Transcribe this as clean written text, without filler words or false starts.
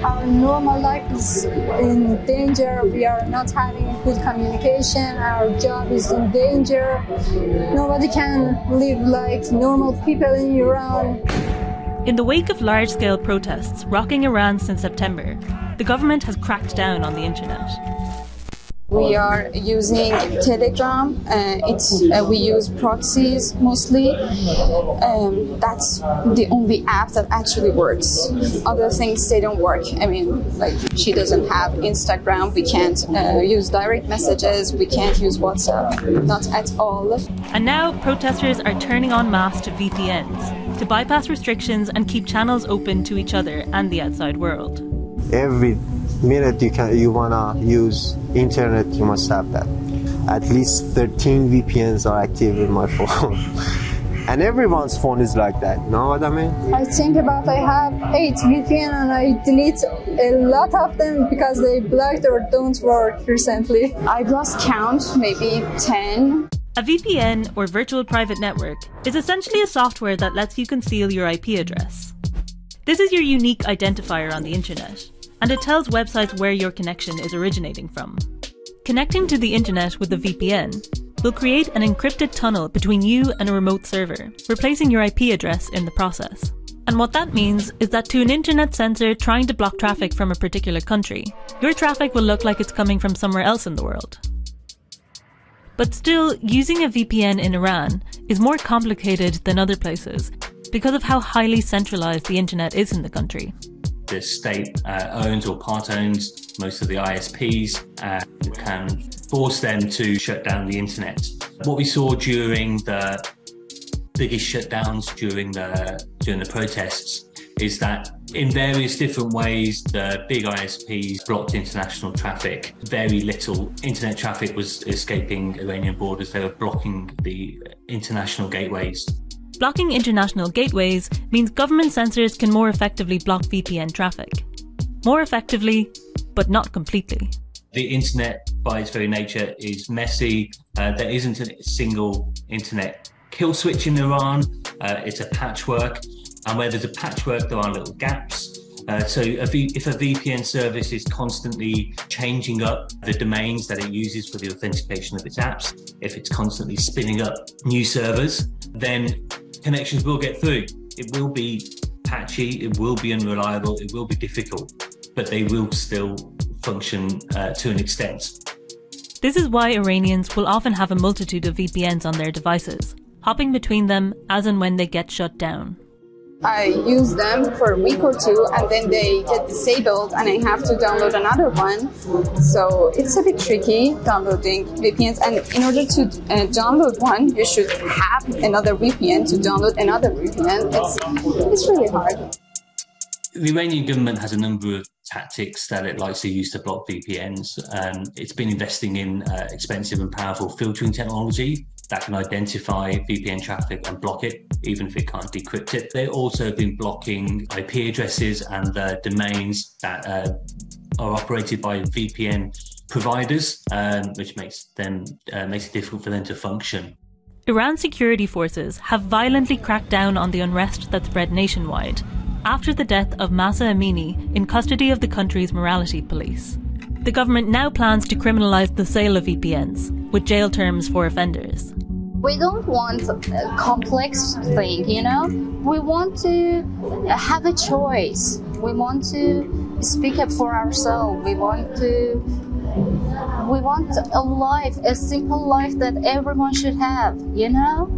our normal life is in danger. We are not having good communication. Our job is in danger. Nobody can live like normal people in Iran. In the wake of large-scale protests rocking Iran since September, the government has cracked down on the internet. We are using Telegram. We use proxies mostly. That's the only app that actually works. Other things, they don't work. I mean, like, she doesn't have Instagram. We can't use direct messages. We can't use WhatsApp. Not at all. And now protesters are turning en masse to VPNs to bypass restrictions and keep channels open to each other and the outside world. Every minute you wanna use internet, you must have that. At least 13 VPNs are active in my phone. And everyone's phone is like that, you know what I mean? I think about I have 8 VPN and I delete a lot of them because they blocked or don't work recently. I've lost count, maybe 10. A VPN, or virtual private network, is essentially a software that lets you conceal your IP address. This is your unique identifier on the internet, and it tells websites where your connection is originating from. Connecting to the internet with a VPN will create an encrypted tunnel between you and a remote server, replacing your IP address in the process. And what that means is that to an internet censor trying to block traffic from a particular country, your traffic will look like it's coming from somewhere else in the world. But still, using a VPN in Iran is more complicated than other places because of how highly centralized the internet is in the country. The state owns or part owns most of the ISPs and can force them to shut down the internet. What we saw during the biggest shutdowns during the protests is that in various different ways the big ISPs blocked international traffic. Very little internet traffic was escaping Iranian borders. They were blocking the international gateways. Blocking international gateways means government censors can more effectively block VPN traffic. More effectively, but not completely. The internet, by its very nature, is messy. There isn't a single internet kill switch in Iran. It's a patchwork. And where there's a patchwork, there are little gaps. So if a VPN service is constantly changing up the domains that it uses for the authentication of its apps, if it's constantly spinning up new servers, then connections will get through. It will be patchy, it will be unreliable, it will be difficult, but they will still function to an extent. This is why Iranians will often have a multitude of VPNs on their devices, hopping between them as and when they get shut down. I use them for a week or two and then they get disabled and I have to download another one. So it's a bit tricky downloading VPNs, and in order to download one, you should have another VPN to download another VPN. It's really hard. The Iranian government has a number of tactics that it likes to use to block VPNs. It's been investing in expensive and powerful filtering technology that can identify VPN traffic and block it, even if it can't decrypt it. They've also been blocking IP addresses and the domains that are operated by VPN providers, which makes it difficult for them to function. Iran's security forces have violently cracked down on the unrest that spread nationwide after the death of Mahsa Amini in custody of the country's morality police. The government now plans to criminalise the sale of VPNs, with jail terms for offenders. We don't want a complex thing, you know? We want to have a choice. We want to speak up for ourselves. We want a life, a simple life that everyone should have, you know?